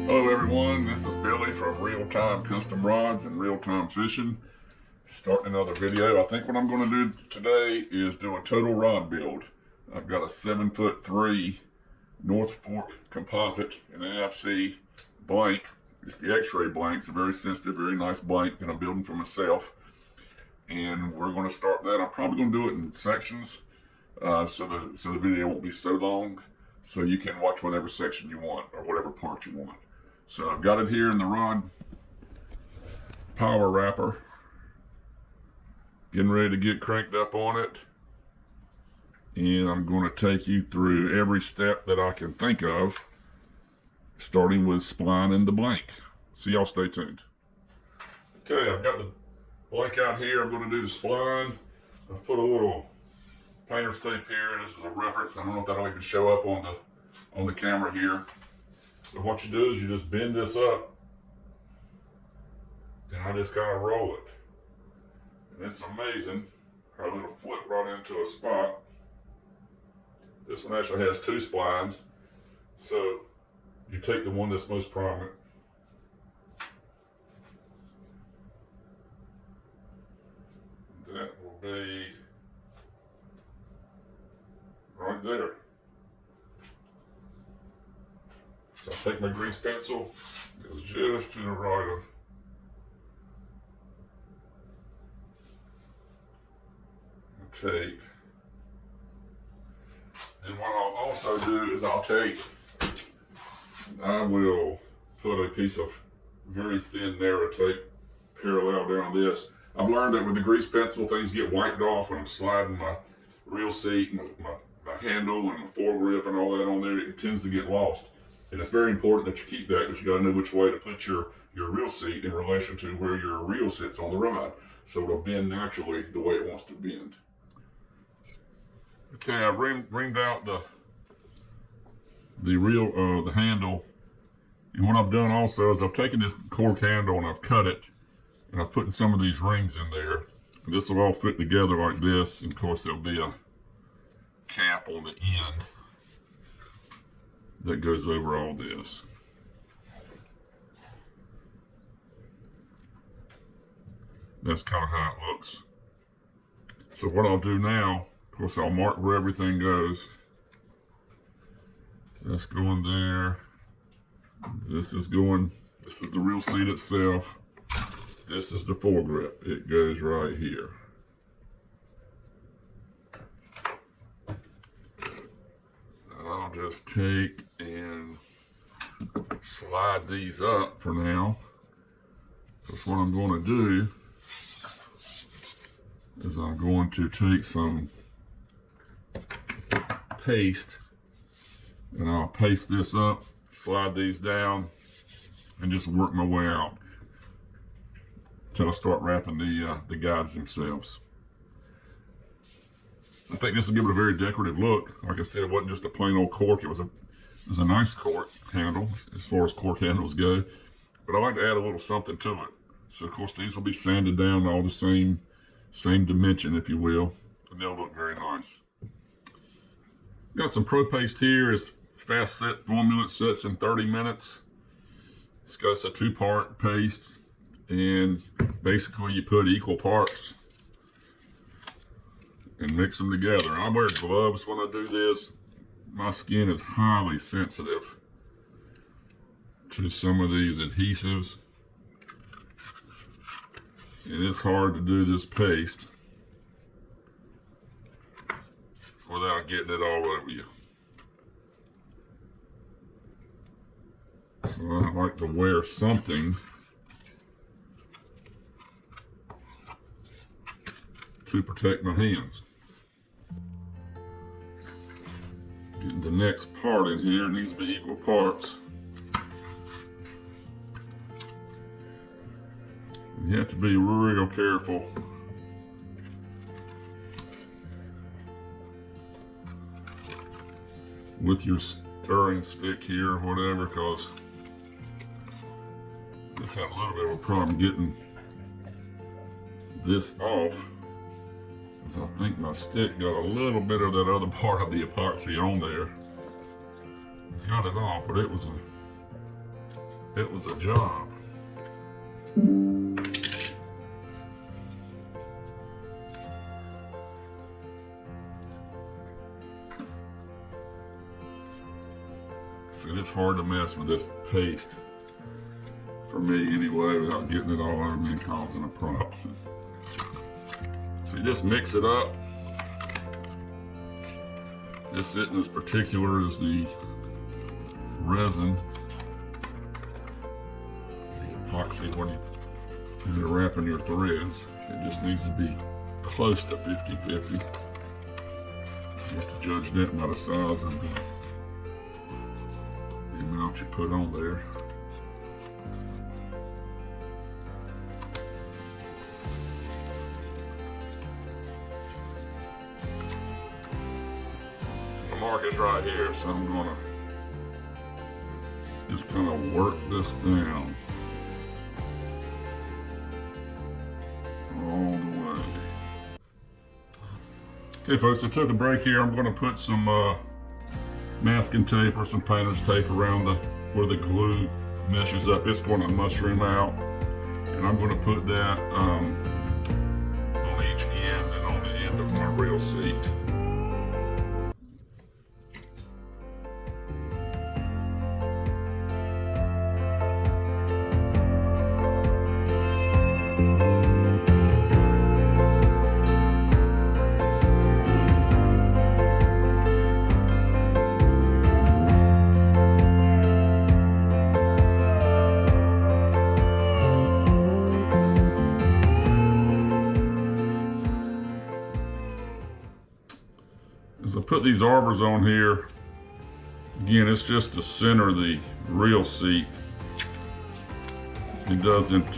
Hello everyone, this is Billy from Real Time Custom Rods and Real Time Fishing. Starting another video. I think what I'm going to do today is do a total rod build. I've got a 7'3" North Fork composite, an NFC blank. It's the X-ray blank. It's a very sensitive, very nice blank that I'm building for myself. And we're going to start that. I'm probably going to do it in sections so the video won't be so long. So you can watch whatever section you want or whatever part you want. So I've got it here in the rod power wrapper. Getting ready to get cranked up on it. And I'm going to take you through every step that I can think of, starting with splining the blank. So y'all stay tuned. Okay, I've got the blank out here. I'm going to do the spline. I've put a little painter's tape here. This is a reference. I don't know if that'll even show up on the camera here. But what you do is you just bend this up, and I just kind of roll it. And it's amazing how it'll flip right into a spot. This one actually has two splines, so you take the one that's most prominent. That will be right there. So I take my grease pencil, it goes just to the right of the tape. And what I'll also do is I will put a piece of very thin narrow tape parallel down this. I've learned that with the grease pencil, things get wiped off when I'm sliding my reel seat and my handle and my foregrip and all that on there. It tends to get lost. And it's very important that you keep that, because you got to know which way to put your reel seat in relation to where your reel sits on the rod, so it'll bend naturally the way it wants to bend. Okay, I've ringed out the handle, and what I've done also is I've taken this cork handle and I've cut it, and I've put some of these rings in there. And this will all fit together like this, and of course there'll be a cap on the end that goes over all this. That's kind of how it looks. So what I'll do now, of course, I'll mark where everything goes. That's going there. This is the reel seat itself. This is the foregrip. It goes right here. I'll just take and slide these up for now. Because what I'm going to do is I'm going to take some paste and I'll paste this up, slide these down, and just work my way out until I start wrapping the guides themselves. I think this will give it a very decorative look. Like I said, it wasn't just a plain old cork. It was a nice cork handle as far as cork handles go. But I like to add a little something to it. So of course these will be sanded down all the same dimension, if you will, and they'll look very nice. Got some Pro Paste here. It's fast set formula. It sets in 30 minutes. It's got a 2-part paste, and basically you put equal parts and mix them together. I wear gloves when I do this. My skin is highly sensitive to some of these adhesives, and it's hard to do this paste without getting it all over you. So I like to wear something to protect my hands. Getting the next part in here, it needs to be equal parts. You have to be real careful with your stirring stick here or whatever, because I just had a little bit of a problem getting this off, because I think my stick got a little bit of that other part of the epoxy on there. Got it off, but it was it was a job. So it's hard to mess with this paste, for me anyway, without getting it all over me and causing a problem. So you just mix it up. This isn't as particular as the resin, the epoxy when you're wrapping your threads. It just needs to be close to 50-50. You have to judge that by the size of the amount you put on there. The mark is right here, so I'm gonna just kind of work this down all the way. Okay folks, I took a break here. I'm gonna put some masking tape or some painter's tape around where the glue meshes up. It's going to mushroom out, and I'm going to put that on each end and on the end of my reel seat. As I put these arbors on here, again, it's just to center the reel seat. It doesn't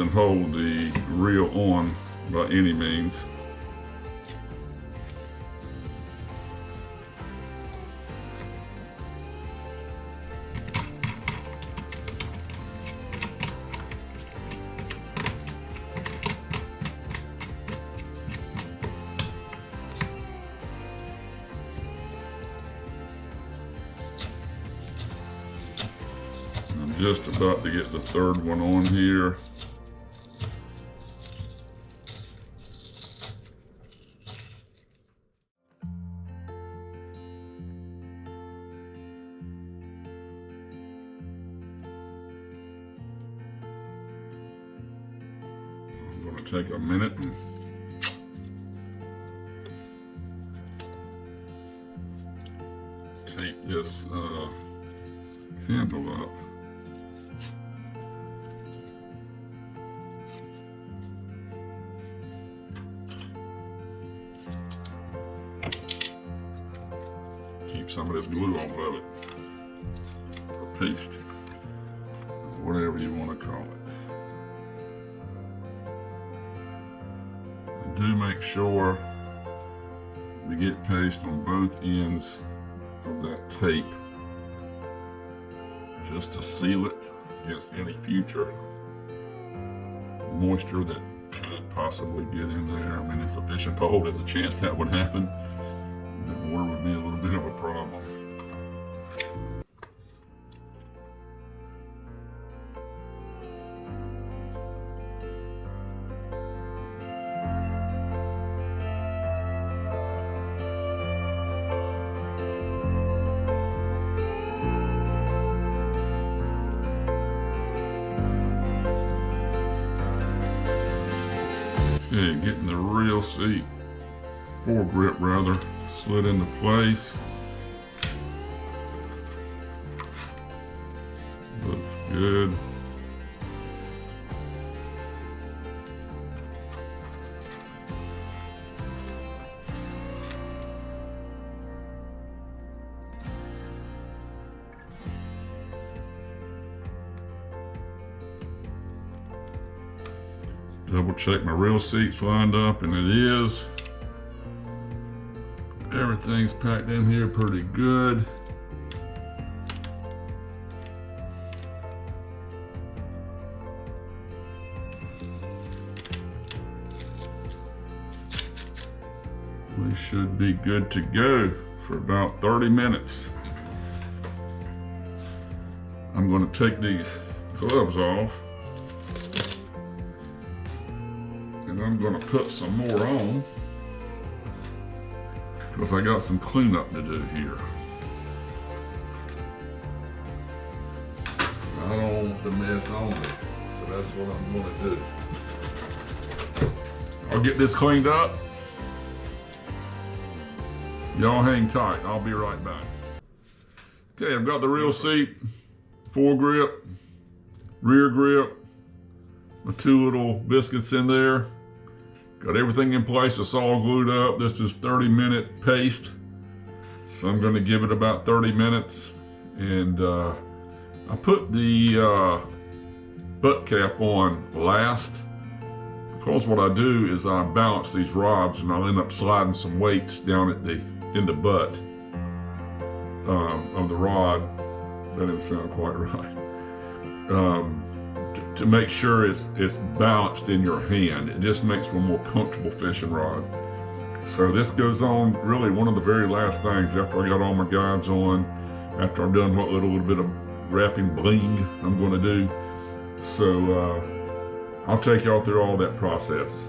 hold the reel on by any means. I'm just about to get the third one on here. I'm going to take a minute and tape this handle up. Keep some of this glue off of it, or paste, whatever you want to call it. And do make sure you get paste on both ends of that tape, just to seal it against any future moisture that could possibly get in there. I mean, it's a fishing pole, there's a chance that would happen. The water would be a little bit of a problem. Okay, getting the reel seat, foregrip rather, slid into place. Looks good. Double check my reel seat's lined up, and it is. Everything's packed in here pretty good. We should be good to go for about 30 minutes. I'm going to take these gloves off, and I'm going to put some more on because I got some cleanup to do here. I don't want the mess on me, so that's what I'm going to do. I'll get this cleaned up. Y'all hang tight. I'll be right back. Okay, I've got the rear seat, foregrip, rear grip, my 2 little biscuits in there. Got everything in place. It's all glued up. This is 30-minute paste, so I'm going to give it about 30 minutes. And I put the butt cap on last because what I do is I balance these rods, and I'll end up sliding some weights down at in the butt of the rod. That didn't sound quite right. To make sure it's balanced in your hand. It just makes for a more comfortable fishing rod. So this goes on really one of the very last things after I got all my guides on, after I've done what little bit of wrapping bling I'm going to do. So I'll take y'all through all that process.